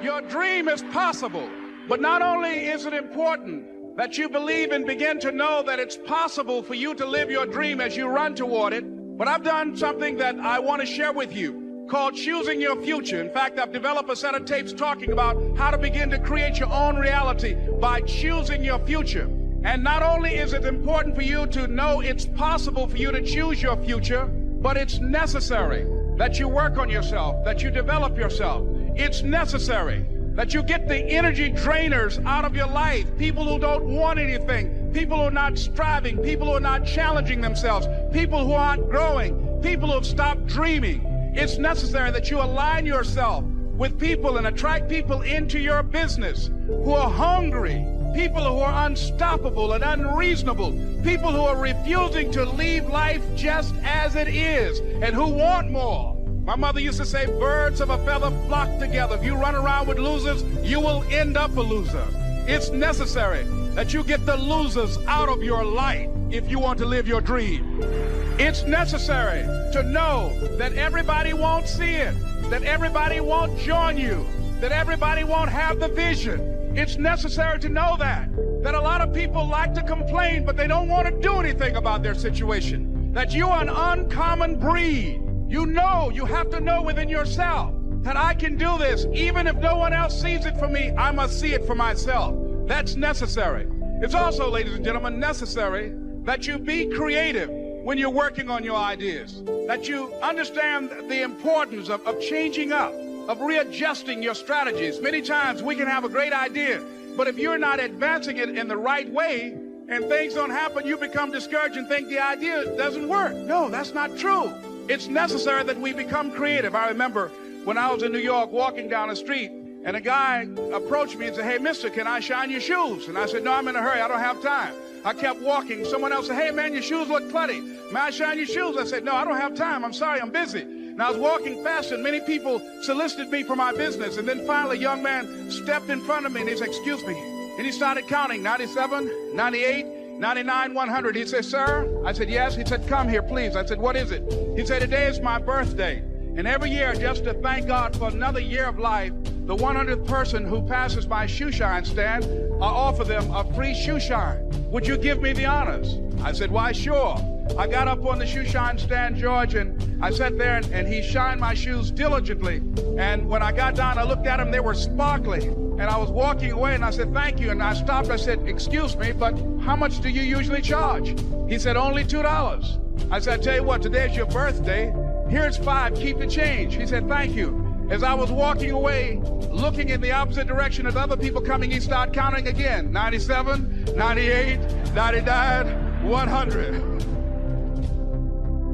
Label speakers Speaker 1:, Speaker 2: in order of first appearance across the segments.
Speaker 1: Your dream is possible, but not only is it important that you believe and begin to know that it's possible for you to live your dream as you run toward it, but I've done something that I want to share with you called Choosing Your Future. In fact, I've developed a set of tapes talking about how to begin to create your own reality by choosing your future. And not only is it important for you to know it's possible for you to choose your future, but it's necessary that you work on yourself, that you develop yourself. It's necessary that you get the energy drainers out of your life, people who don't want anything, people who are not striving, people who are not challenging themselves, people who aren't growing, people who have stopped dreaming. It's necessary that you align yourself with people and attract people into your business who are hungry, people who are unstoppable and unreasonable, people who are refusing to leave life just as it is and who want more. My mother used to say, birds of a feather flock together. If you run around with losers, you will end up a loser. It's necessary that you get the losers out of your life if you want to live your dream. It's necessary to know that everybody won't see it, that everybody won't join you, that everybody won't have the vision. It's necessary to know that a lot of people like to complain, but they don't want to do anything about their situation, that you are an uncommon breed. You know, you have to know within yourself that I can do this. Even if no one else sees it for me, I must see it for myself. That's necessary. It's also, ladies and gentlemen, necessary that you be creative when you're working on your ideas, that you understand the importance of changing up, of readjusting your strategies. Many times we can have a great idea, but if you're not advancing it in the right way and things don't happen, you become discouraged and think the idea doesn't work. No, that's not true. It's necessary that we become creative. I remember when I was in New York walking down the street and a guy approached me and said, hey, mister, can I shine your shoes? And I said, no, I'm in a hurry. I don't have time. I kept walking. Someone else said, hey, man, your shoes look clutty. May I shine your shoes? I said, no, I don't have time. I'm sorry, I'm busy. And I was walking fast, and many people solicited me for my business. And then finally, a young man stepped in front of me, and he said, excuse me. And he started counting, 97, 98, 99, 100. He said, sir? I said, yes. He said, come here, please. I said, what is it? He said, today is my birthday. And every year, just to thank God for another year of life, the 100th person who passes my shoe shine stand, I offer them a free shoe shine. Would you give me the honors? I said, why, sure. I got up on the shoe shine stand, George, and I sat there and he shined my shoes diligently. And when I got down, I looked at them, they were sparkling. And I was walking away and I said, thank you. And I stopped, I said, excuse me, but how much do you usually charge? He said, only $2. I said, I tell you what, today's your birthday. Here's $5, keep the change. He said, thank you. As I was walking away, looking in the opposite direction at other people coming, he started counting again. 97, 98, 99, 100.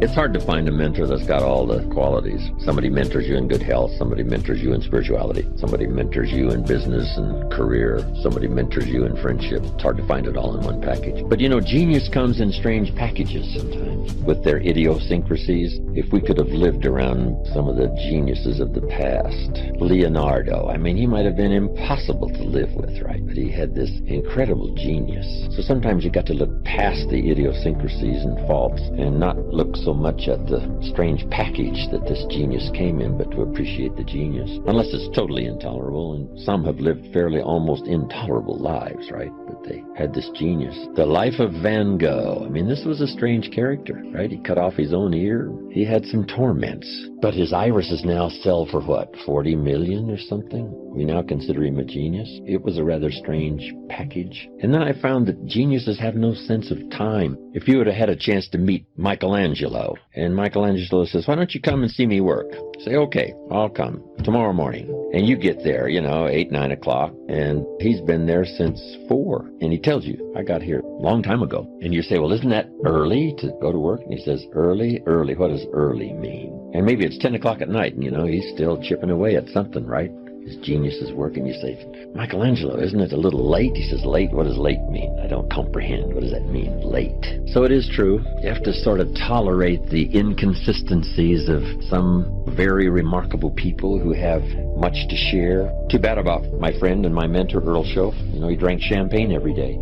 Speaker 2: It's hard to find a mentor that's got all the qualities. Somebody mentors you in good health. Somebody mentors you in spirituality. Somebody mentors you in business and career. Somebody mentors you in friendship. It's hard to find it all in one package. But you know, genius comes in strange packages sometimes with their idiosyncrasies. If we could have lived around some of the geniuses of the past. Leonardo, I mean, he might have been impossible to live with, right? But he had this incredible genius. So sometimes you got to look past the idiosyncrasies and faults and not look so much at the strange package that this genius came in, but to appreciate the genius. Unless it's totally intolerable, and some have lived fairly almost intolerable lives, right? But they had this genius. The life of Van Gogh. I mean, this was a strange character, right? He cut off his own ear. He had some torments. But his irises now sell for what, 40 million or something? We now consider him a genius. It was a rather strange package. And then I found that geniuses have no sense of time. If you would have had a chance to meet Michelangelo, and Michelangelo says, why don't you come and see me work? Say, okay, I'll come tomorrow morning. And you get there, 8, 9 o'clock, and he's been there since 4. And he tells you, I got here a long time ago. And you say, well, isn't that early to go to work? And he says, early? What does early mean? And maybe it's 10 o'clock at night, and he's still chipping away at something, right? His genius is working. You say, Michelangelo, isn't it a little late? He says, late? What does late mean? I don't comprehend. What does that mean, late? So it is true. You have to sort of tolerate the inconsistencies of some very remarkable people who have much to share. Too bad about my friend and my mentor, Earl Schoaf. He drank champagne every day.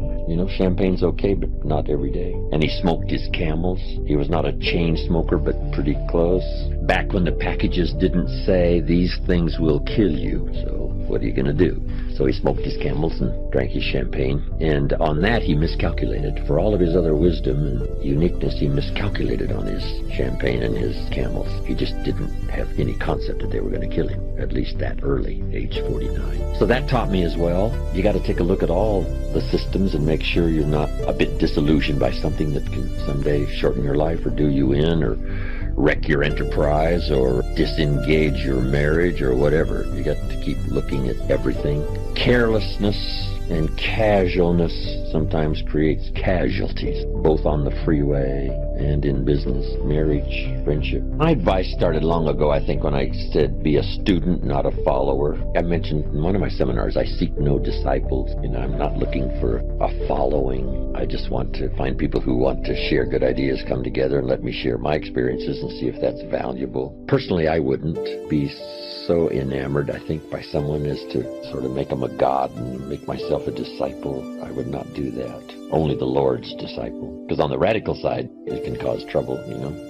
Speaker 2: Champagne's okay, but not every day. And he smoked his Camels. He was not a chain smoker, but pretty close. Back when the packages didn't say, these things will kill you. So What are you going to do? So he smoked his Camels and drank his champagne. And on that, he miscalculated. For all of his other wisdom and uniqueness, he miscalculated on his champagne and his Camels. He just didn't have any concept that they were going to kill him, at least that early, age 49. So that taught me as well, you got to take a look at all the systems and make sure you're not a bit disillusioned by something that can someday shorten your life or do you in or wreck your enterprise or disengage your marriage or whatever. You got to keep looking at everything. Carelessness and casualness sometimes creates casualties, both on the freeway and in business, marriage, friendship. My advice started long ago, I think, when I said, be a student, not a follower. I mentioned in one of my seminars, I seek no disciples. I'm not looking for a following. I just want to find people who want to share good ideas, come together and let me share my experiences and see if that's valuable. Personally, I wouldn't be so enamored, I think, by someone as to sort of make them a god and make myself a disciple. I would not do that. Only the Lord's disciple. Because on the radical side, it can cause trouble,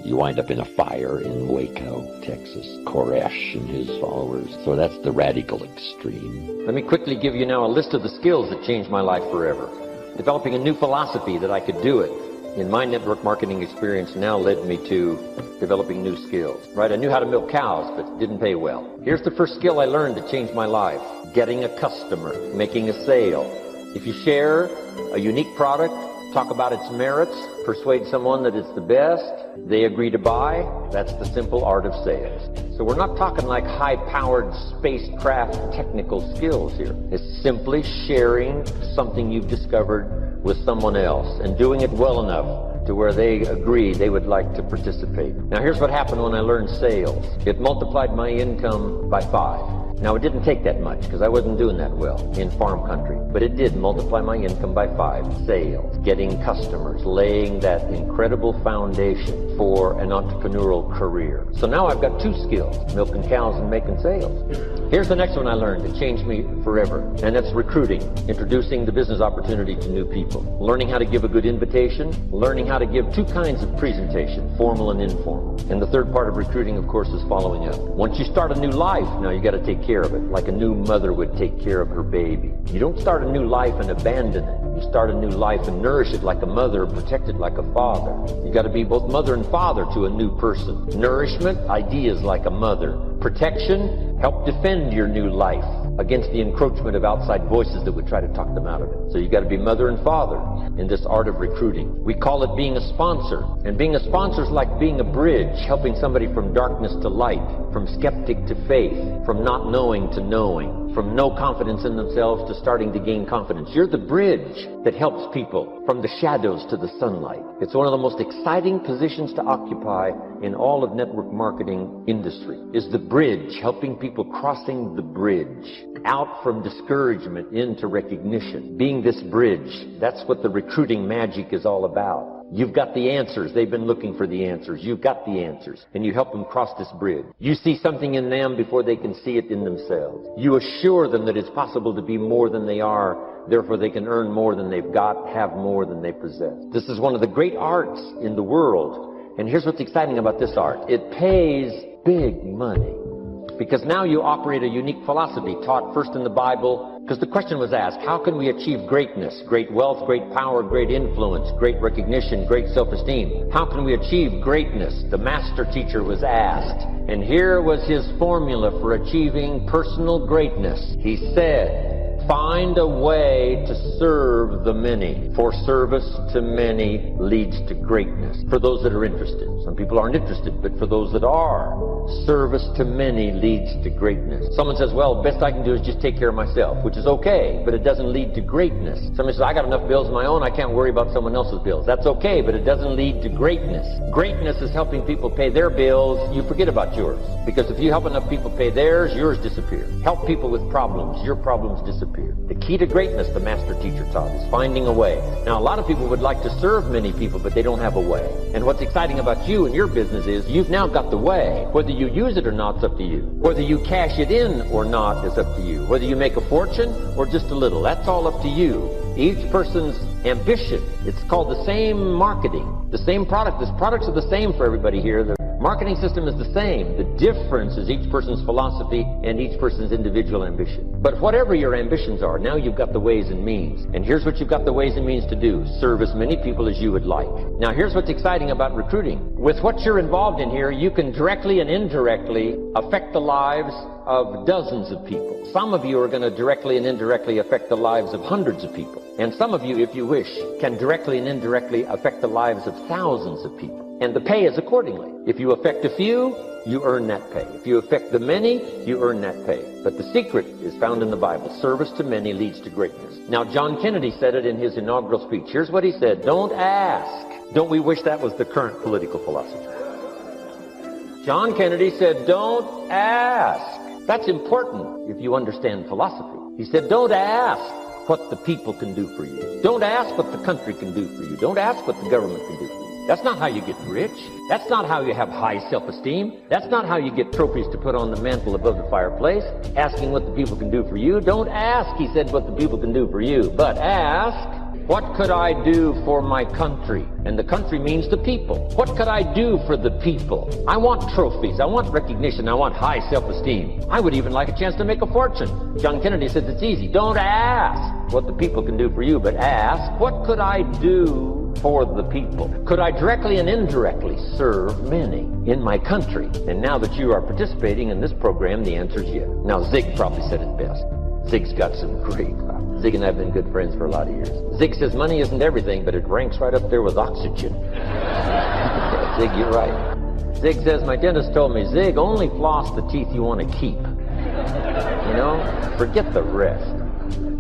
Speaker 2: You wind up in a fire in Waco, Texas. Koresh and his followers. So that's the radical extreme. Let me quickly give you now a list of the skills that changed my life forever. Developing a new philosophy that I could do it in my network marketing experience now led me to developing new skills. Right? I knew how to milk cows, but it didn't pay well. Here's the first skill I learned to change my life. Getting a customer, making a sale. If you share a unique product, talk about its merits, persuade someone that it's the best, they agree to buy, that's the simple art of sales. So we're not talking like high-powered spacecraft technical skills here. It's simply sharing something you've discovered with someone else and doing it well enough to where they agree they would like to participate. Now here's what happened when I learned sales. It multiplied my income by 5. Now it didn't take that much because I wasn't doing that well in farm country, but it did multiply my income by 5. Sales, getting customers, laying that incredible foundation for an entrepreneurial career. So now I've got 2 skills, milking cows and making sales. Here's the next one I learned that changed me forever, and that's recruiting, introducing the business opportunity to new people, learning how to give a good invitation, learning how to give 2 kinds of presentation, formal and informal. And the third part of recruiting, of course, is following up. Once you start a new life, now you got to take care of it, like a new mother would take care of her baby. You don't start a new life and abandon it. You start a new life and nourish it like a mother, protect it like a father. You got to be both mother and father to a new person. Nourishment, ideas like a mother. Protection, help defend your new life against the encroachment of outside voices that would try to talk them out of it. So you got to be mother and father in this art of recruiting. We call it being a sponsor. And being a sponsor is like being a bridge, helping somebody from darkness to light, from skeptic to faith, from not knowing to knowing, from no confidence in themselves to starting to gain confidence. You're the bridge that helps people from the shadows to the sunlight. It's one of the most exciting positions to occupy in all of network marketing industry, is the bridge, helping people crossing the bridge out from discouragement into recognition. Being this bridge, that's what the recruiting magic is all about. You've got the answers. They've been looking for the answers. You've got the answers. And you help them cross this bridge. You see something in them before they can see it in themselves. You assure them that it's possible to be more than they are. Therefore, they can earn more than they've got, have more than they possess. This is one of the great arts in the world. And here's what's exciting about this art. It pays big money. Because now you operate a unique philosophy taught first in the Bible. Because the question was asked, how can we achieve greatness, great wealth, great power, great influence, great recognition, great self-esteem? How can we achieve greatness? The master teacher was asked. And here was his formula for achieving personal greatness. He said, find a way to serve the many, for service to many leads to greatness. For those that are interested. Some people aren't interested, but for those that are, service to many leads to greatness. Someone says, well, best I can do is just take care of myself, which is okay, but it doesn't lead to greatness. Somebody says, I got enough bills of my own, I can't worry about someone else's bills. That's okay, but it doesn't lead to greatness. Greatness is helping people pay their bills, you forget about yours. Because if you help enough people pay theirs, yours disappear. Help people with problems, your problems disappear. The key to greatness, the master teacher taught, is finding a way. Now, a lot of people would like to serve many people, but they don't have a way. And what's exciting about you and your business is you've now got the way. Whether you use it or not is up to you. Whether you cash it in or not is up to you. Whether you make a fortune or just a little, that's all up to you. Each person's ambition, it's called the same marketing, the same product. The products are the same for everybody here. The Marketing system is the same. The difference is each person's philosophy and each person's individual ambition. But whatever your ambitions are, now you've got the ways and means. And here's what you've got the ways and means to do. Serve as many people as you would like. Now here's what's exciting about recruiting. With what you're involved in here, you can directly and indirectly affect the lives of dozens of people. Some of you are going to directly and indirectly affect the lives of hundreds of people. And some of you, if you wish, can directly and indirectly affect the lives of thousands of people. And the pay is accordingly. If you affect a few, you earn that pay. If you affect the many, you earn that pay. But the secret is found in the Bible. Service to many leads to greatness. Now, John Kennedy said it in his inaugural speech. Here's what he said: don't ask. Don't we wish that was the current political philosophy? John Kennedy said, don't ask. That's important if you understand philosophy. He said, don't ask what the people can do for you. Don't ask what the country can do for you. Don't ask what the government can do for you. That's not how you get rich. That's not how you have high self-esteem. That's not how you get trophies to put on the mantle above the fireplace. Asking what the people can do for you. Don't ask, he said, what the people can do for you. But ask, what could I do for my country? And the country means the people. What could I do for the people? I want trophies. I want recognition. I want high self-esteem. I would even like a chance to make a fortune. John Kennedy says it's easy. Don't ask what the people can do for you, but ask, what could I do for the people? Could I directly and indirectly serve many in my country? And now that you are participating in this program, the answer is yes. Now, Zig probably said it best. Zig's got some great thoughts. Zig and I have been good friends for a lot of years. Zig says money isn't everything, but it ranks right up there with oxygen. Zig, you're right. Zig says, my dentist told me, Zig, only floss the teeth you want to keep. You know, forget the rest.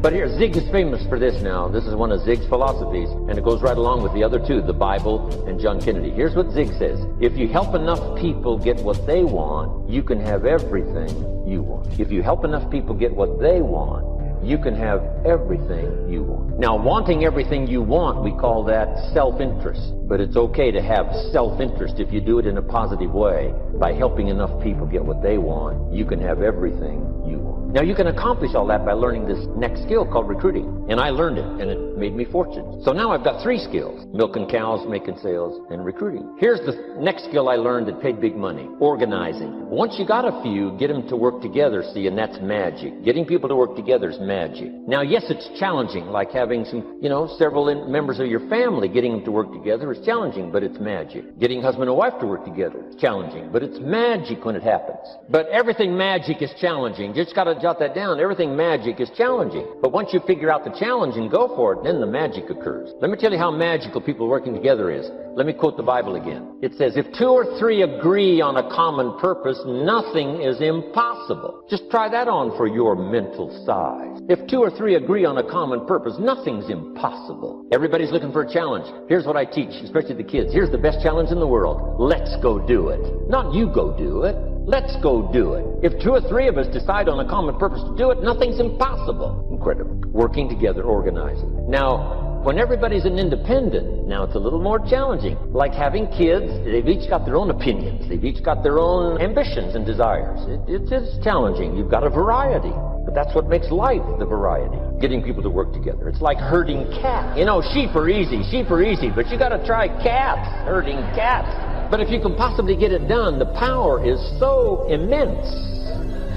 Speaker 2: But here, Zig is famous for this now. This is one of Zig's philosophies, and it goes right along with the other two, the Bible and John Kennedy. Here's what Zig says. If you help enough people get what they want, you can have everything you want. If you help enough people get what they want, you can have everything you want. Now, wanting everything you want, we call that self-interest. But it's okay to have self-interest if you do it in a positive way. By helping enough people get what they want, you can have everything you want. Now, you can accomplish all that by learning this next skill called recruiting. And I learned it, and it made me fortunate. So now I've got 3 skills: milking cows, making sales, and recruiting. Here's the next skill I learned that paid big money: organizing. Once you got a few, get them to work together, see, and that's magic. Getting people to work together is magic. Now, yes, it's challenging, like having several members of your family. Getting them to work together is challenging, but it's magic. Getting husband and wife to work together is challenging, but it's magic when it happens. But everything magic is challenging. You just got to jot that down. Everything magic is challenging. But once you figure out the challenge and go for it, then the magic occurs. Let me tell you how magical people working together is. Let me quote the Bible again. It says, if 2 or 3 agree on a common purpose, nothing is impossible. Just try that on for your mental size. If 2 or 3 agree on a common purpose, nothing's impossible. Everybody's looking for a challenge. Here's what I teach, especially the kids. Here's the best challenge in the world. Let's go do it. Not you go do it. Let's go do it. If 2 or 3 of us decide on a common purpose to do it, nothing's impossible. Incredible. Working together, organizing. Now, when everybody's an independent, now it's a little more challenging. Like having kids, they've each got their own opinions. They've each got their own ambitions and desires. It is challenging. You've got a variety. But that's what makes life, the variety. Getting people to work together. It's like herding cats. You know, sheep are easy, but you got to try cats, herding cats. But if you can possibly get it done, the power is so immense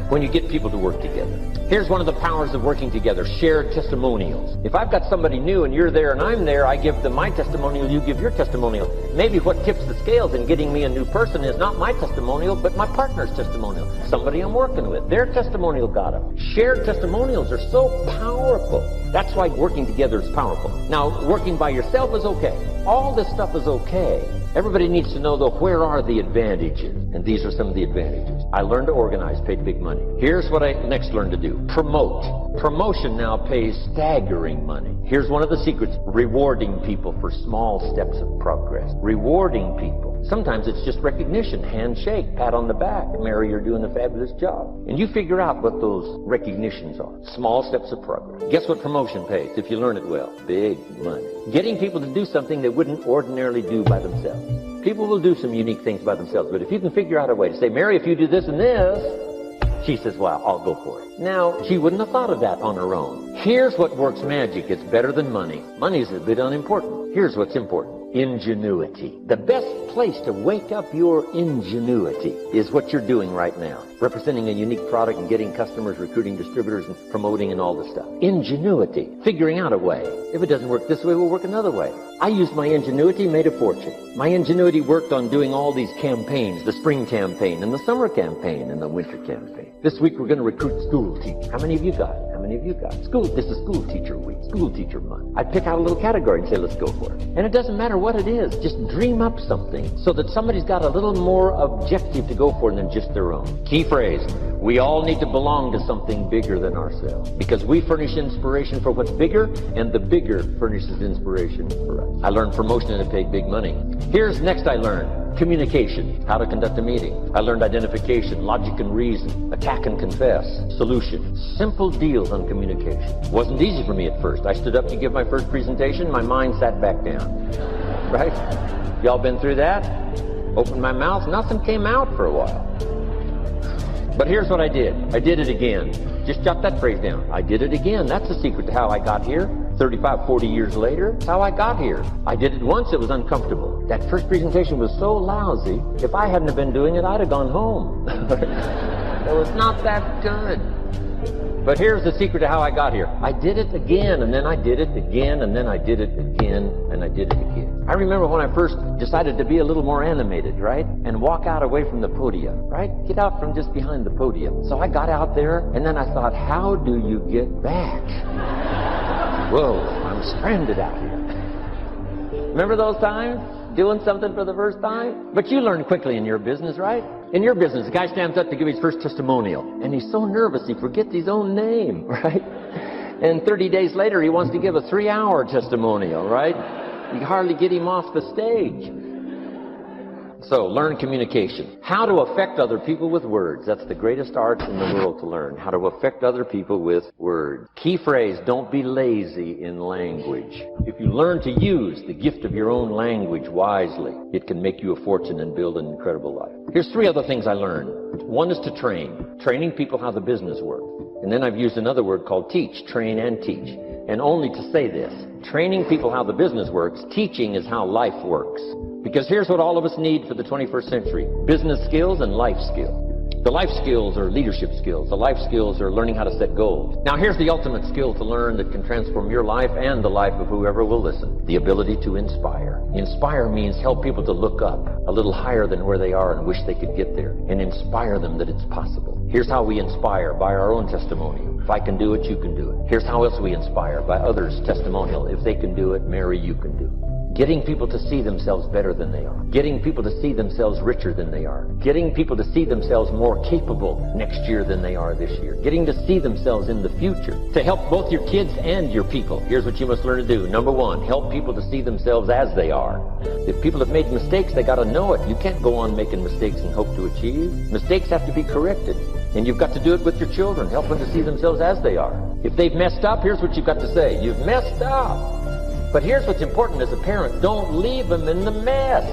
Speaker 2: when you get people to work together. Here's one of the powers of working together: shared testimonials. If I've got somebody new and you're there and I'm there, I give them my testimonial, you give your testimonial. Maybe what tips the scales in getting me a new person is not my testimonial, but my partner's testimonial. Somebody I'm working with, their testimonial got them. Shared testimonials are so powerful. That's why working together is powerful. Now, working by yourself is okay. All this stuff is okay. Everybody needs to know, though, where are the advantages? And these are some of the advantages. I learned to organize, paid big money. Here's what I next learned to do: promote. Promotion now pays staggering money. Here's one of the secrets: rewarding people for small steps of progress. Rewarding people. Sometimes it's just recognition, handshake, pat on the back. Mary, you're doing a fabulous job. And you figure out what those recognitions are. Small steps of progress. Guess what promotion pays if you learn it well? Big money. Getting people to do something they wouldn't ordinarily do by themselves. People will do some unique things by themselves, but if you can figure out a way to say, Mary, if you do this and this, she says, well, I'll go for it. Now, she wouldn't have thought of that on her own. Here's what works magic. It's better than money. Money's a bit unimportant. Here's what's important: Ingenuity. The best place to wake up your ingenuity is what you're doing right now. Representing a unique product and getting customers, recruiting distributors, and promoting and all this stuff. Ingenuity. Figuring out a way. If it doesn't work this way, we'll work another way. I used my ingenuity, made a fortune. My ingenuity worked on doing all these campaigns, the spring campaign and the summer campaign and the winter campaign. This week we're going to recruit school teachers. How many of you got it? How many of you got it? This is school teacher week, school teacher month. I pick out a little category and say, let's go for it. And it doesn't matter what it is. Just dream up something so that somebody's got a little more objective to go for than just their own. Key phrase. We all need to belong to something bigger than ourselves because we furnish inspiration for what's bigger and the bigger furnishes inspiration for us. I learned promotion and it paid big money. Here's next I learned. Communication, how to conduct a meeting. I learned identification, logic and reason, attack and confess, solution. Simple deals on communication. It wasn't easy for me at first. I stood up to give my first presentation, my mind sat back down. Right? Y'all been through that? Opened my mouth, nothing came out for a while. But here's what I did. I did it again. Just jot that phrase down. I did it again. That's the secret to how I got here. 35, 40 years later, that's how I got here. I did it once, it was uncomfortable. That first presentation was so lousy, if I hadn't have been doing it, I'd have gone home. It was not that good. But here's the secret to how I got here. I did it again, and then I did it again, and then I did it again, and I did it again. I remember when I first decided to be a little more animated, right? And walk out away from the podium, right? Get out from just behind the podium. So I got out there, and then I thought, how do you get back? Whoa, I'm stranded out here. Remember those times? Doing something for the first time? But you learn quickly in your business, right? In your business, the guy stands up to give his first testimonial, and he's so nervous he forgets his own name, right? And 30 days later, he wants to give a 3-hour testimonial, right? You hardly get him off the stage. So, learn communication. How to affect other people with words. That's the greatest art in the world to learn. How to affect other people with words. Key phrase, don't be lazy in language. If you learn to use the gift of your own language wisely, it can make you a fortune and build an incredible life. Here's 3 other things I learned. One is to train. Training people how the business works. And then I've used another word called teach. Train and teach. And only to say this. Training people how the business works. Teaching is how life works. Because here's what all of us need for the 21st century. Business skills and life skills. The life skills are leadership skills. The life skills are learning how to set goals. Now here's the ultimate skill to learn that can transform your life and the life of whoever will listen. The ability to inspire. Inspire means help people to look up a little higher than where they are and wish they could get there. And inspire them that it's possible. Here's how we inspire, by our own testimonial. If I can do it, you can do it. Here's how else we inspire, by others' testimonial. If they can do it, Mary, you can do it. Getting people to see themselves better than they are. Getting people to see themselves richer than they are. Getting people to see themselves more capable next year than they are this year. Getting to see themselves in the future. To help both your kids and your people, here's what you must learn to do. Number 1, help people to see themselves as they are. If people have made mistakes, they got to know it. You can't go on making mistakes and hope to achieve. Mistakes have to be corrected. And you've got to do it with your children. Help them to see themselves as they are. If they've messed up, here's what you've got to say. You've messed up. But here's what's important as a parent. Don't leave them in the mess.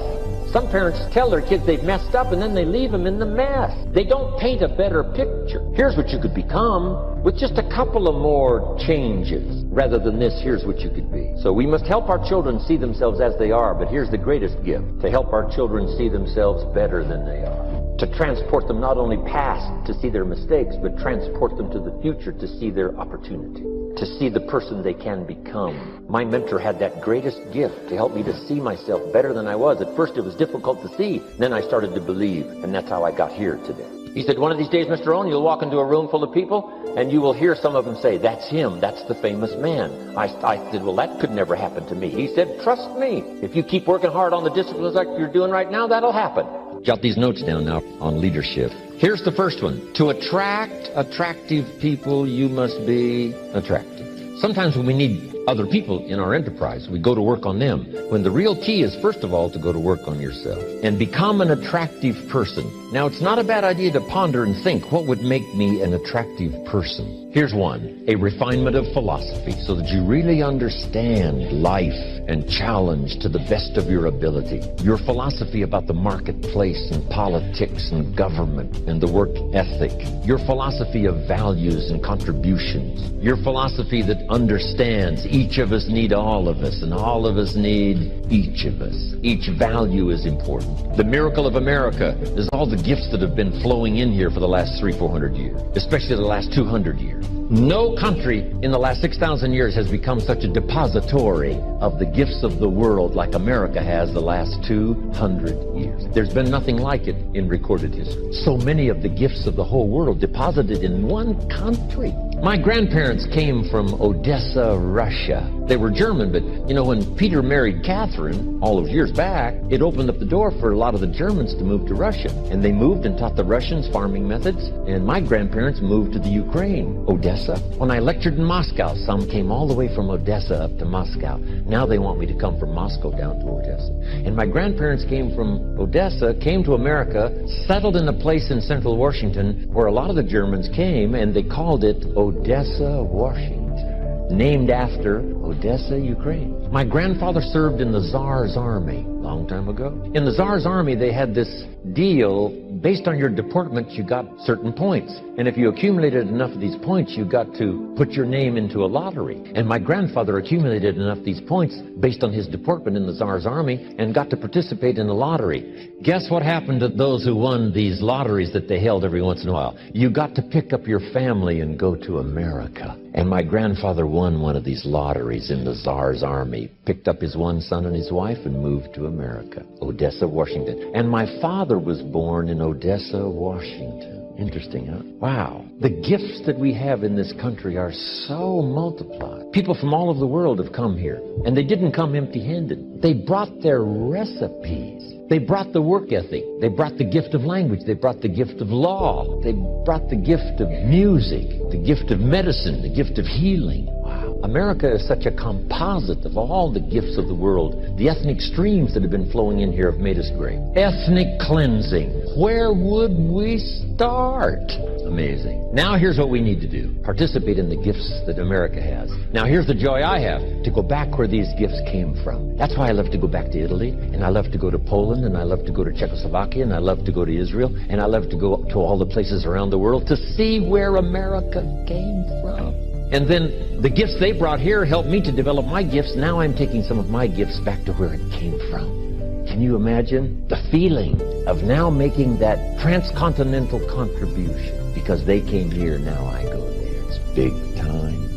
Speaker 2: Some parents tell their kids they've messed up and then they leave them in the mess. They don't paint a better picture. Here's what you could become with just a couple of more changes. Rather than this, here's what you could be. So we must help our children see themselves as they are, but here's the greatest gift. To help our children see themselves better than they are. To transport them not only past to see their mistakes, but transport them to the future to see their opportunity. To see the person they can become. My mentor had that greatest gift to help me to see myself better than I was. At first it was difficult to see. Then I started to believe, and that's how I got here today. He said, one of these days, Mr. Rohn, you'll walk into a room full of people, and you will hear some of them say, that's him, that's the famous man. I said, well, that could never happen to me. He said, trust me. If you keep working hard on the disciplines like you're doing right now, that'll happen. Jot these notes down now on leadership. Here's the first one. To attract attractive people, you must be attractive. Sometimes when we need other people in our enterprise, we go to work on them. When the real key is, first of all, to go to work on yourself and become an attractive person. Now, it's not a bad idea to ponder and think, what would make me an attractive person? Here's one, a refinement of philosophy so that you really understand life and challenge to the best of your ability. Your philosophy about the marketplace and politics and government and the work ethic. Your philosophy of values and contributions. Your philosophy that understands Each of us need all of us, and all of us need each of us. Each value is important. The miracle of America is all the gifts that have been flowing in here for the last 300-400 years, especially the last 200 years. No country in the last 6,000 years has become such a depository of the gifts of the world like America has the last 200 years. There's been nothing like it in recorded history. So many of the gifts of the whole world deposited in one country. My grandparents came from Odessa, Russia. They were German, but when Peter married Catherine all those years back, it opened up the door for a lot of the Germans to move to Russia. And they moved and taught the Russians farming methods. And my grandparents moved to the Ukraine, Odessa. When I lectured in Moscow, some came all the way from Odessa up to Moscow. Now they want me to come from Moscow down to Odessa. And my grandparents came from Odessa, came to America, settled in a place in central Washington where a lot of the Germans came, and they called it Odessa, Washington, named after Odessa, Ukraine. My grandfather served in the Tsar's army a long time ago. In the Tsar's army, they had this deal. Based on your deportment, you got certain points. And if you accumulated enough of these points, you got to put your name into a lottery. And my grandfather accumulated enough of these points based on his deportment in the Tsar's army and got to participate in a lottery. Guess what happened to those who won these lotteries that they held every once in a while? You got to pick up your family and go to America. And my grandfather won one of these lotteries in the Tsar's army, picked up his one son and his wife and moved to America, Odessa, Washington. And my father was born in Odessa, Washington. Interesting, huh? Wow. The gifts that we have in this country are so multiplied. People from all over the world have come here, and they didn't come empty-handed. They brought their recipes. They brought the work ethic. They brought the gift of language. They brought the gift of law. They brought the gift of music, the gift of medicine, the gift of healing. Wow. America is such a composite of all the gifts of the world. The ethnic streams that have been flowing in here have made us great. Ethnic cleansing. Where would we start? Amazing. Now here's what we need to do. Participate in the gifts that America has. Now here's the joy I have, to go back where these gifts came from. That's why I love to go back to Italy, and I love to go to Poland, and I love to go to Czechoslovakia, and I love to go to Israel, and I love to go to all the places around the world to see where America came from. And then the gifts they brought here helped me to develop my gifts. Now I'm taking some of my gifts back to where it came from. Can you imagine the feeling of now making that transcontinental contribution? Because they came here, now I go there. It's big time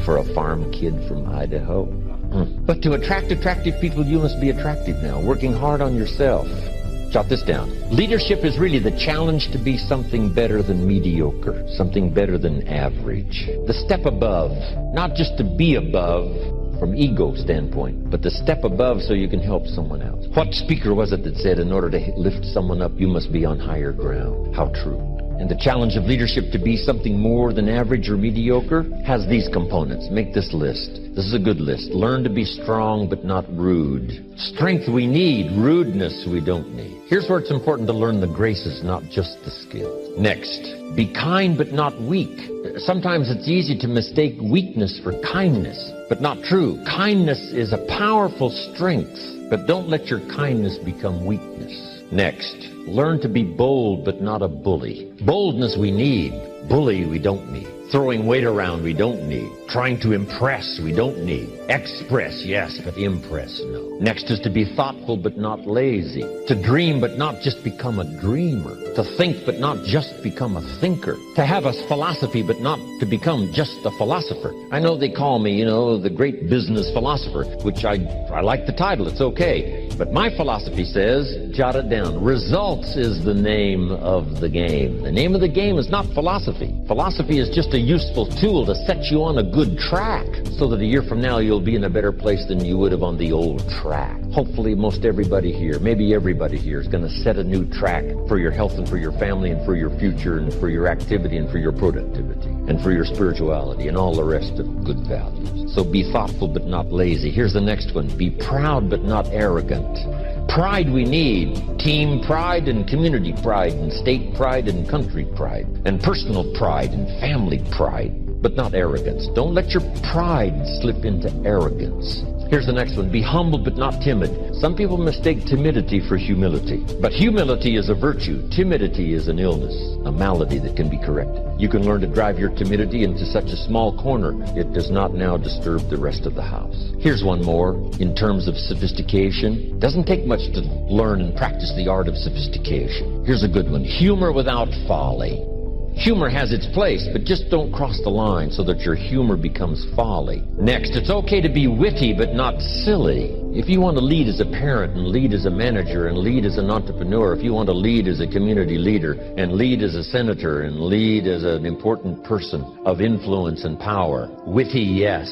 Speaker 2: for a farm kid from Idaho. But to attract attractive people, you must be attractive now, working hard on yourself. Jot this down. Leadership is really the challenge to be something better than mediocre, something better than average. The step above, not just to be above from ego standpoint, but the step above so you can help someone else. What speaker was it that said, in order to lift someone up, you must be on higher ground? How true. And the challenge of leadership to be something more than average or mediocre has these components. Make this list. This is a good list. Learn to be strong but not rude. Strength we need, rudeness we don't need. Here's where it's important to learn the graces, not just the skills. Next, be kind but not weak. Sometimes it's easy to mistake weakness for kindness, but not true. Kindness is a powerful strength, but don't let your kindness become weakness. Next, learn to be bold but not a bully. Boldness we need. Bully we don't need. Throwing weight around we don't need. Trying to impress we don't need. Express, yes, but impress, no. Next is to be thoughtful but not lazy. To dream but not just become a dreamer. To think but not just become a thinker. To have a philosophy but not to become just a philosopher. I know they call me, the great business philosopher, which I like the title, it's okay. But my philosophy says, jot it down, results is the name of the game. The name of the game is not philosophy. Philosophy is just a useful tool to set you on a good track so that a year from now you'll be in a better place than you would have on the old track. Hopefully most everybody here, maybe everybody here, is going to set a new track for your health and for your family and for your future and for your activity and for your productivity and for your spirituality and all the rest of good values. So be thoughtful but not lazy. Here's the next one. Be proud but not arrogant. Pride we need. Team pride and community pride and state pride and country pride and personal pride and family pride, but not arrogance. Don't let your pride slip into arrogance. Here's the next one. Be humble but not timid. Some people mistake timidity for humility. But humility is a virtue. Timidity is an illness, a malady that can be corrected. You can learn to drive your timidity into such a small corner, it does not now disturb the rest of the house. Here's one more. In terms of sophistication, it doesn't take much to learn and practice the art of sophistication. Here's a good one. Humor without folly. Humor has its place, but just don't cross the line so that your humor becomes folly. Next, it's okay to be witty but not silly. If you want to lead as a parent and lead as a manager and lead as an entrepreneur, if you want to lead as a community leader and lead as a senator and lead as an important person of influence and power, witty, yes.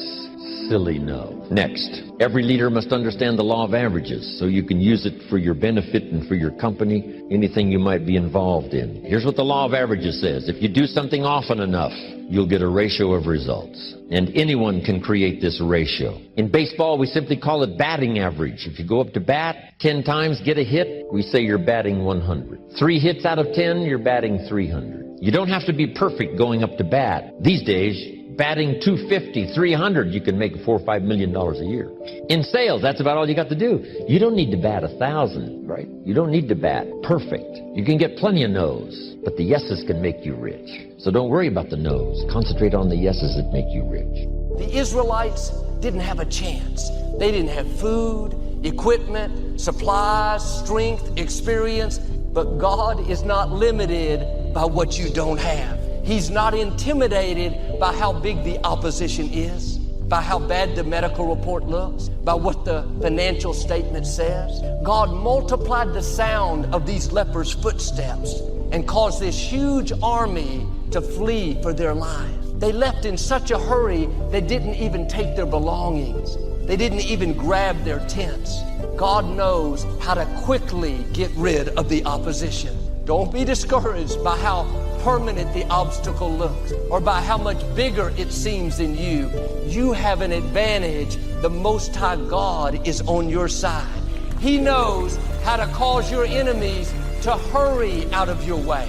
Speaker 2: Silly, no. Next, every leader must understand the law of averages so you can use it for your benefit and for your company, anything you might be involved in. Here's what the law of averages says. If you do something often enough, you'll get a ratio of results. And anyone can create this ratio. In baseball, we simply call it batting average. If you go up to bat 10 times, get a hit, we say you're batting 100. 3 hits out of 10, you're batting 300. You don't have to be perfect going up to bat. These days, batting 250, 300, you can make $4 or $5 million a year. In sales, that's about all you got to do. You don't need to bat 1,000, right? You don't need to bat perfect. You can get plenty of no's, but the yeses can make you rich. So don't worry about the no's. Concentrate on the yeses that make you rich.
Speaker 3: The Israelites didn't have a chance. They didn't have food, equipment, supplies, strength, experience, but God is not limited by what you don't have. He's not intimidated by how big the opposition is, by how bad the medical report looks, by what the financial statement says. God multiplied the sound of these lepers' footsteps and caused this huge army to flee for their life. They left in such a hurry, they didn't even take their belongings. They didn't even grab their tents. God knows how to quickly get rid of the opposition. Don't be discouraged by how permanent the obstacle looks or by how much bigger it seems than you. You have an advantage. The Most High God is on your side. He knows how to cause your enemies to hurry out of your way.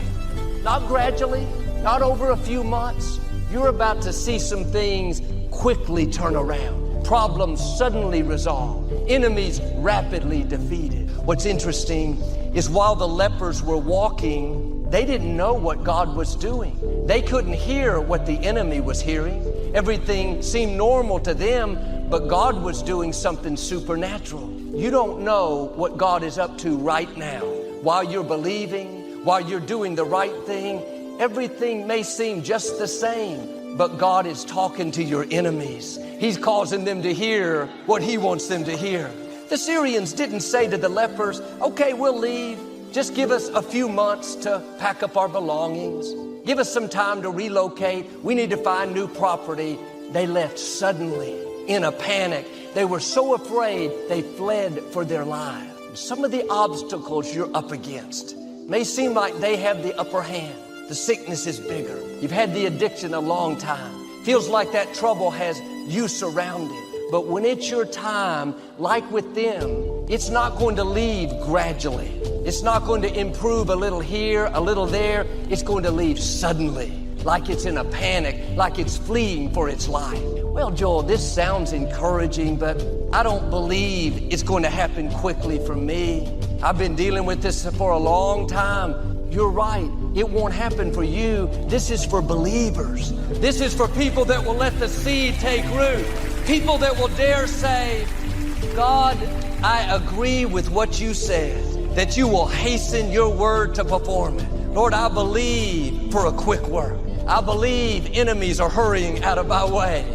Speaker 3: Not gradually, not over a few months. You're about to see some things quickly turn around. Problems suddenly resolved. Enemies rapidly defeated. What's interesting is while the lepers were walking, they didn't know what God was doing. They couldn't hear what the enemy was hearing. Everything seemed normal to them, but God was doing something supernatural. You don't know what God is up to right now. While you're believing, while you're doing the right thing, everything may seem just the same, but God is talking to your enemies. He's causing them to hear what He wants them to hear. The Syrians didn't say to the lepers, okay, we'll leave. Just give us a few months to pack up our belongings. Give us some time to relocate. We need to find new property. They left suddenly in a panic. They were so afraid they fled for their lives. Some of the obstacles you're up against may seem like they have the upper hand. The sickness is bigger. You've had the addiction a long time. Feels like that trouble has you surrounded. But when it's your time, like with them, it's not going to leave gradually. It's not going to improve a little here, a little there. It's going to leave suddenly, like it's in a panic, like it's fleeing for its life. Well, Joel, this sounds encouraging, but I don't believe it's going to happen quickly for me. I've been dealing with this for a long time. You're right. It won't happen for you. This is for believers. This is for people that will let the seed take root. People that will dare say, God, I agree with what you said, that you will hasten your word to perform it. Lord, I believe for a quick work. I believe enemies are hurrying out of my way.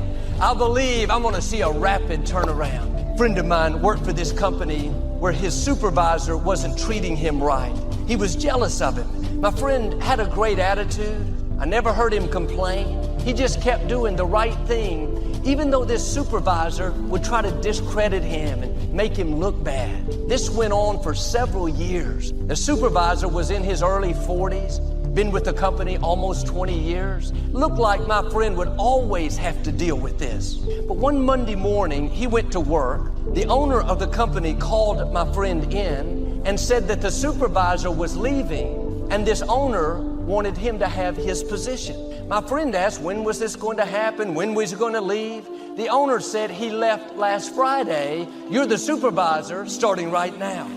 Speaker 3: I believe I'm going to see a rapid turnaround. A friend of mine worked for this company where his supervisor wasn't treating him right. He was jealous of him. My friend had a great attitude. I never heard him complain. He just kept doing the right thing, even though this supervisor would try to discredit him and make him look bad. This went on for several years. The supervisor was in his early 40s, been with the company almost 20 years. Looked like my friend would always have to deal with this. But one Monday morning, he went to work. The owner of the company called my friend in and said that the supervisor was leaving and this owner wanted him to have his position. My friend asked, when was this going to happen? When was he going to leave? The owner said he left last Friday. You're the supervisor starting right now.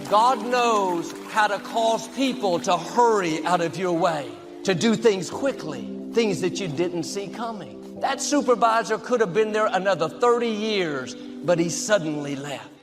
Speaker 3: God knows how to cause people to hurry out of your way, to do things quickly, things that you didn't see coming. That supervisor could have been there another 30 years, but he suddenly left.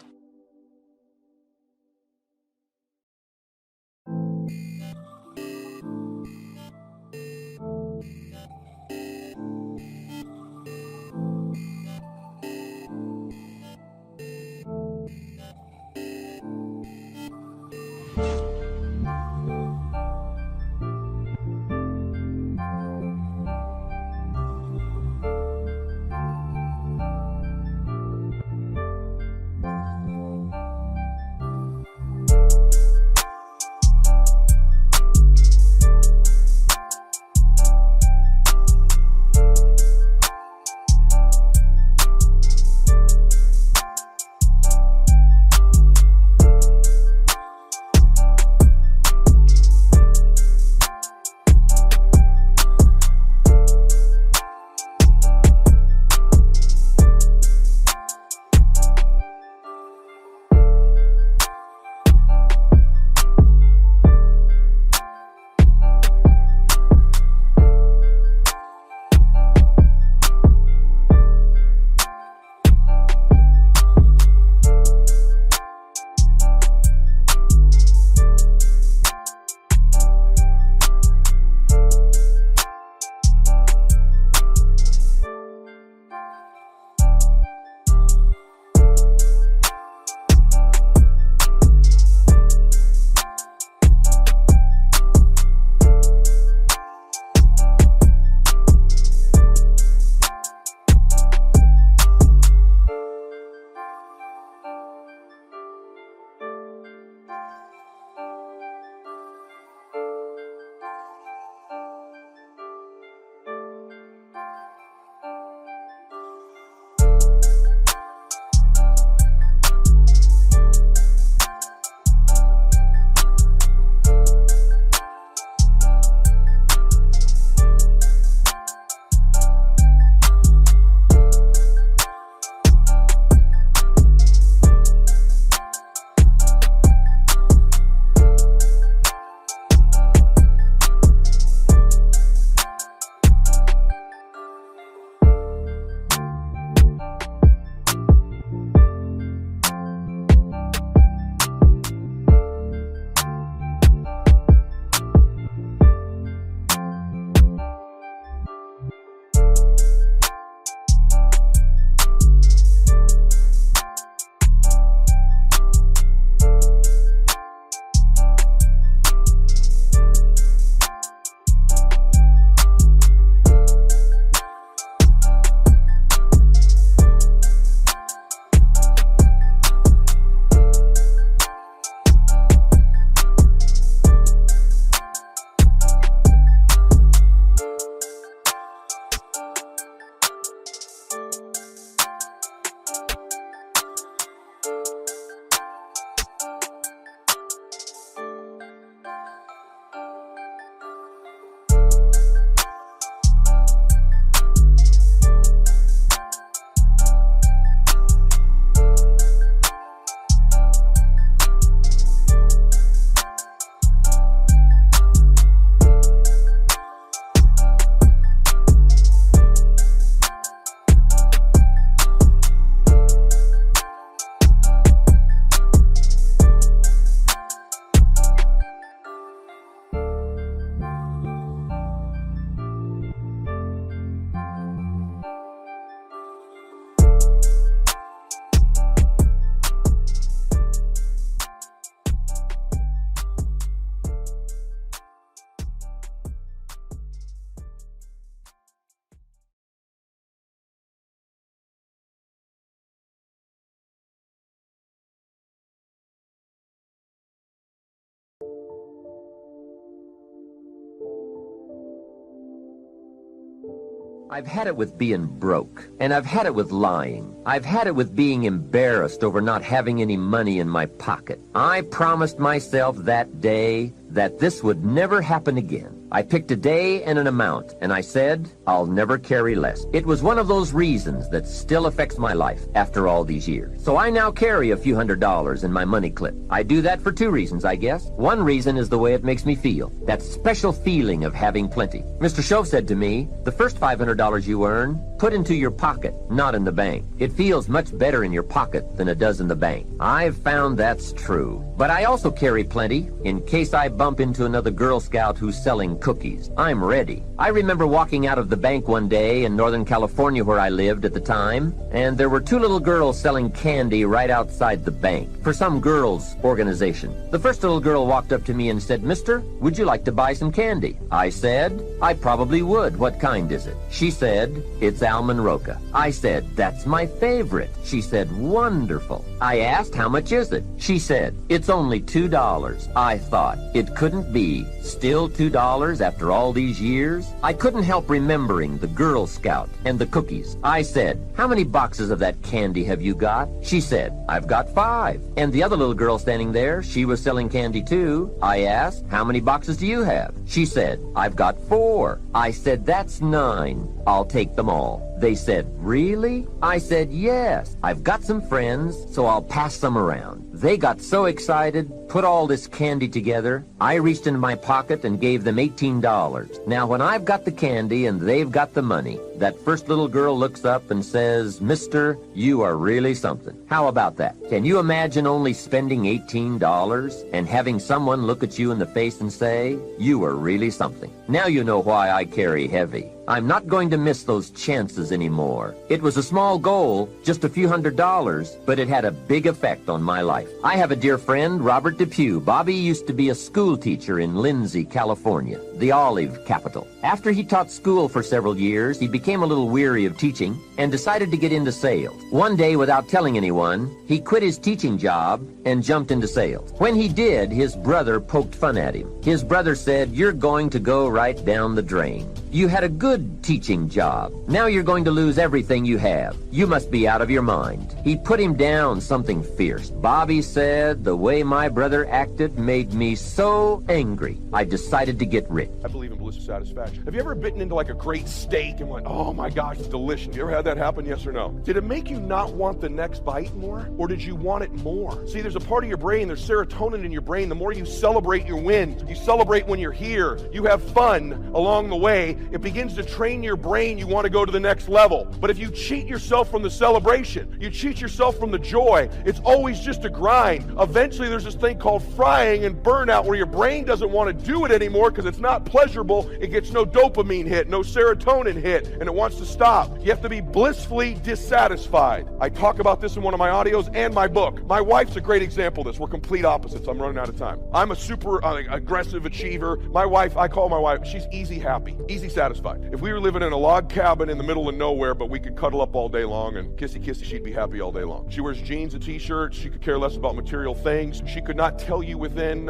Speaker 2: I've had it with being broke, and I've had it with lying. I've had it with being embarrassed over not having any money in my pocket. I promised myself that day that this would never happen again. I picked a day and an amount, and I said, I'll never carry less. It was one of those reasons that still affects my life after all these years. So I now carry a few $100s in my money clip. I do that for two reasons, I guess. One reason is the way it makes me feel. That special feeling of having plenty. Mr. Shove said to me, the first $500 you earn, put into your pocket, not in the bank. It feels much better in your pocket than it does in the bank. I've found that's true. But I also carry plenty in case I bump into another Girl Scout who's selling cookies. I'm ready. I remember walking out of the bank one day in Northern California where I lived at the time, and there were two little girls selling candy right outside the bank for some girls' organization. The first little girl walked up to me and said, Mister, would you like to buy some candy? I said, I probably would. What kind is it? She said, it's almond roca. I said, that's my favorite. She said, wonderful. I asked, how much is it? She said, it's only $2. I thought, it couldn't be. Still $2 after all these years? I couldn't help remembering the Girl Scout and the cookies. I said, how many boxes of that candy have you got? She said, I've got 5. And the other little girl standing there, she was selling candy too. I asked, how many boxes do you have? She said, I've got 4. I said, that's 9. I'll take them all. They said, really? I said, yes. I've got some friends, so I'll pass them around. They got so excited, put all this candy together. I reached into my pocket and gave them $18. Now, when I've got the candy and they've got the money, that first little girl looks up and says, Mister, you are really something. How about that? Can you imagine only spending $18 and having someone look at you in the face and say, you are really something? Now you know why I carry heavy. I'm not going to miss those chances anymore. It was a small goal, just a few $100s, but it had a big effect on my life. I have a dear friend, Robert Depew. Bobby used to be a school teacher in Lindsay, California, the olive capital. After he taught school for several years, he became a little weary of teaching and decided to get into sales. One day, without telling anyone, he quit his teaching job and jumped into sales. When he did, his brother poked fun at him. His brother said, you're going to go right down the drain. You had a good teaching job. Now you're going to lose everything you have. You must be out of your mind. He put him down something fierce. Bobby said, the way my brother acted made me so angry. I decided to get rich.
Speaker 4: I believe in bliss of satisfaction. Have you ever bitten into like a great steak and went, oh my gosh, it's delicious? Have you ever had that happen, yes or no? Did it make you not want the next bite more? Or did you want it more? See, there's a part of your brain, there's serotonin in your brain. The more you celebrate your wins, you celebrate when you're here, you have fun along the way, it begins to train your brain. You want to go to the next level. But if you cheat yourself from the celebration, you cheat yourself from the joy, it's always just a grind. Eventually there's this thing called frying and burnout where your brain doesn't want to do it anymore because it's not pleasurable. It gets no dopamine hit, no serotonin hit, and it wants to stop. You have to be blissfully dissatisfied. I talk about this in one of my audios and my book. My wife's a great example of this. We're complete opposites. I'm running out of time. I'm a super aggressive achiever. My wife, I call my wife, she's easy happy, easy satisfied. If we were living in a log cabin in the middle of nowhere, but we could cuddle up all day long and kissy kissy, she'd be happy all day long. She wears jeans and t-shirts. She could care less about material things. She could not tell you within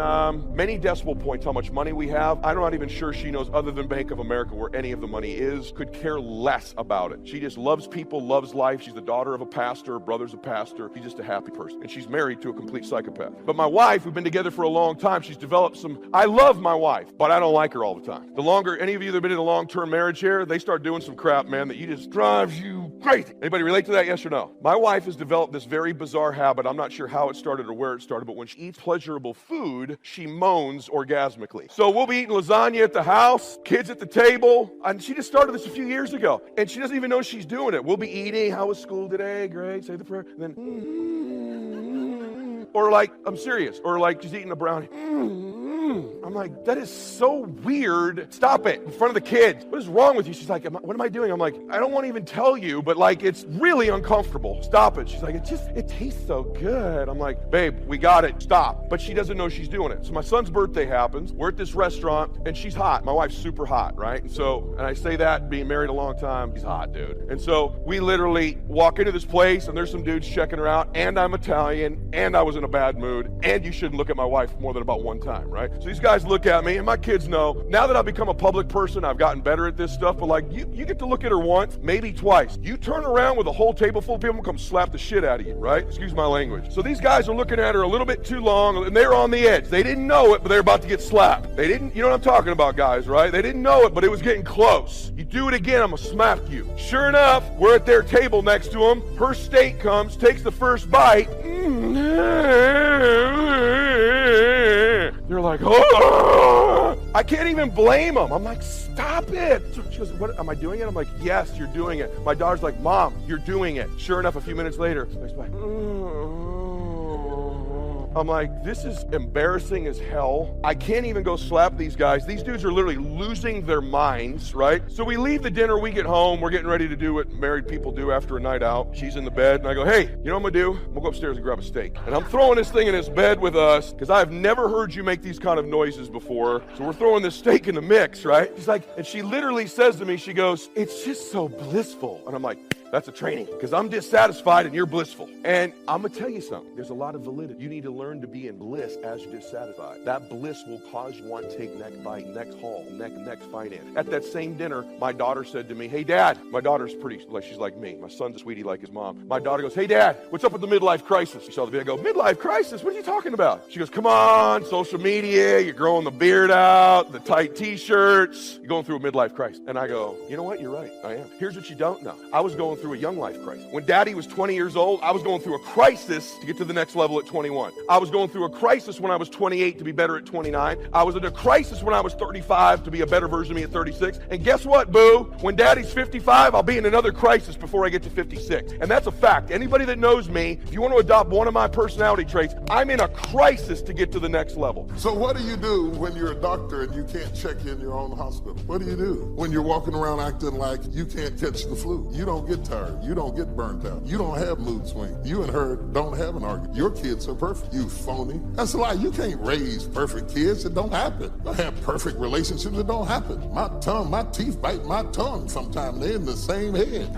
Speaker 4: many decimal points how much money we have. I'm not even sure she knows, other than Bank of America, where any of the money is. Could care less about it. She just loves people, loves life. She's the daughter of a pastor, her brother's a pastor. She's just a happy person. And she's married to a complete psychopath. But my wife, we've been together for a long time. She's developed some, I love my wife, but I don't like her all the time. The longer, any of you that have been in a long-term marriage here, they start doing some crap, man, that you just drives you crazy. Anybody relate to that, yes or no? My wife has developed this very bizarre habit. I'm not sure how it started or where it started, but when she eats pleasurable food, she moans orgasmically. So we'll be eating lasagna at the house, kids at the table, and she just started this a few years ago, and she doesn't even know she's doing it. We'll be eating, how was school today? Great, say the prayer, and then, or like, I'm serious, or like she's eating a brownie. I'm like, that is so weird. Stop it in front of the kids. What is wrong with you? She's like, what am I doing? I'm like, I don't want to even tell you, but like, it's really uncomfortable. Stop it. She's like, it tastes so good. I'm like, babe, we got it. Stop. But she doesn't know she's doing it. So my son's birthday happens. We're at this restaurant and she's hot. My wife's super hot, right? And I say that being married a long time, she's hot, dude. And so we literally walk into this place and there's some dudes checking her out, and I'm Italian and I was an in a bad mood, and you shouldn't look at my wife more than about one time, right? So these guys look at me, and my kids know, now that I've become a public person, I've gotten better at this stuff, but like, you get to look at her once, maybe twice. You turn around with a whole table full of people, come slap the shit out of you, right? Excuse my language. So these guys are looking at her a little bit too long, and they're on the edge. They didn't know it, but they're about to get slapped. They didn't, you know what I'm talking about, guys, right? They didn't know it, but it was getting close. You do it again, I'm gonna smack you. Sure enough, we're at their table next to them. Her steak comes, takes the first bite. They're like, oh! I can't even blame them. I'm like, stop it. She goes, what, am I doing it? I'm like, yes, you're doing it. My daughter's like, Mom, you're doing it. Sure enough, a few minutes later, she's like, I'm like, this is embarrassing as hell. I can't even go slap these guys. These dudes are literally losing their minds, right? So we leave the dinner, we get home, we're getting ready to do what married people do after a night out. She's in the bed, and I go, hey, you know what I'm gonna do? I'm gonna go upstairs and grab a steak. And I'm throwing this thing in his bed with us, because I've never heard you make these kind of noises before. So we're throwing this steak in the mix, right? She's like, and she literally says to me, she goes, it's just so blissful. And I'm like, that's a training, because I'm dissatisfied and you're blissful. And I'm gonna tell you something, there's a lot of validity. You need to learn to be in bliss as you're dissatisfied. That bliss will cause you want to take next bite, next haul, next finance. At that same dinner, my daughter said to me, hey Dad, my daughter's pretty, like she's like me. My son's a sweetie like his mom. My daughter goes, hey Dad, what's up with the midlife crisis? She saw the video, I go, midlife crisis? What are you talking about? She goes, come on, social media, you're growing the beard out, the tight t-shirts, you're going through a midlife crisis. And I go, you know what, you're right, I am. Here's what you don't know. I was going through a young life crisis. When Daddy was 20 years old, I was going through a crisis to get to the next level at 21. I was going through a crisis when I was 28 to be better at 29. I was in a crisis when I was 35 to be a better version of me at 36. And guess what, boo? When Daddy's 55, I'll be in another crisis before I get to 56. And that's a fact. Anybody that knows me, if you want to adopt one of my personality traits, I'm in a crisis to get to the next level.
Speaker 5: So what do you do when you're a doctor and you can't check in your own hospital? What do you do when you're walking around acting like you can't catch the flu? You don't get tired. You don't get burnt out. You don't have mood swings. You and her don't have an argument. Your kids are perfect. You phony. That's a lie. You can't raise perfect kids. It don't happen. You don't have perfect relationships. It don't happen. My teeth bite my tongue sometimes. They're in the same head.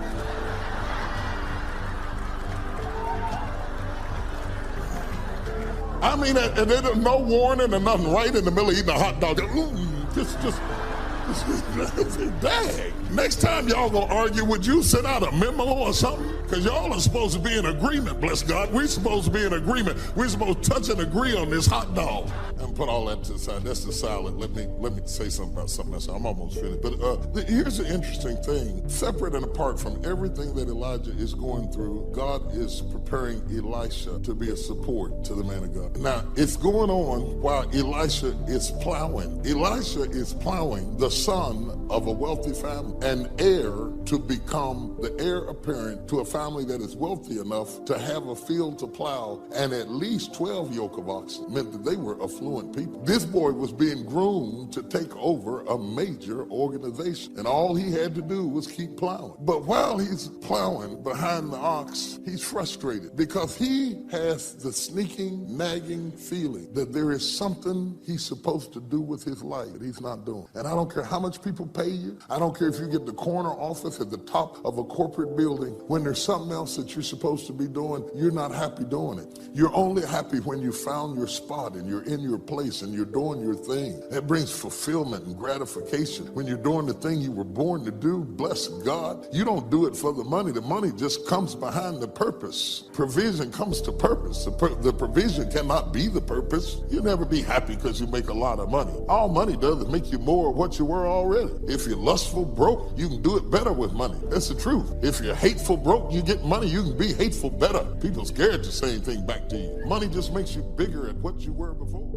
Speaker 5: I mean, and there's no warning or nothing right in the middle of eating a hot dog. Just dang. Next time y'all gonna argue, would you send out a memo or something? Because y'all are supposed to be in agreement, bless God. We're supposed to be in agreement. We're supposed to touch and agree on this hot dog. And put all that to the side. That's the salad. Let me say something about something else. I'm almost finished. But here's the interesting thing. Separate and apart from everything that Elijah is going through, God is preparing Elisha to be a support to the man of God. Now, it's going on while Elisha is plowing. Elisha is plowing, the son of a wealthy family, an heir to become the heir apparent to a family that is wealthy enough to have a field to plow, and at least 12 yoke of oxen meant that they were affluent people. This boy was being groomed to take over a major organization, and all he had to do was keep plowing. But while he's plowing behind the ox, he's frustrated because he has the sneaking, nagging feeling that there is something he's supposed to do with his life that he's not doing. And I don't care how much people pay you. I don't care if you get the corner office at the top of a corporate building. When there's something else that you're supposed to be doing, you're not happy doing it. You're only happy when you found your spot and you're in your place and you're doing your thing. That brings fulfillment and gratification. When you're doing the thing you were born to do, bless God. You don't do it for the money. The money just comes behind the purpose. Provision comes to purpose. The provision cannot be the purpose. You'll never be happy because you make a lot of money. All money does is make you more of what you were already. If you're lustful broke, you can do it better with money. That's the truth. If you're hateful broke, you get money, you can be hateful better. People scared to say anything back to you. Money just makes you bigger at what you were before.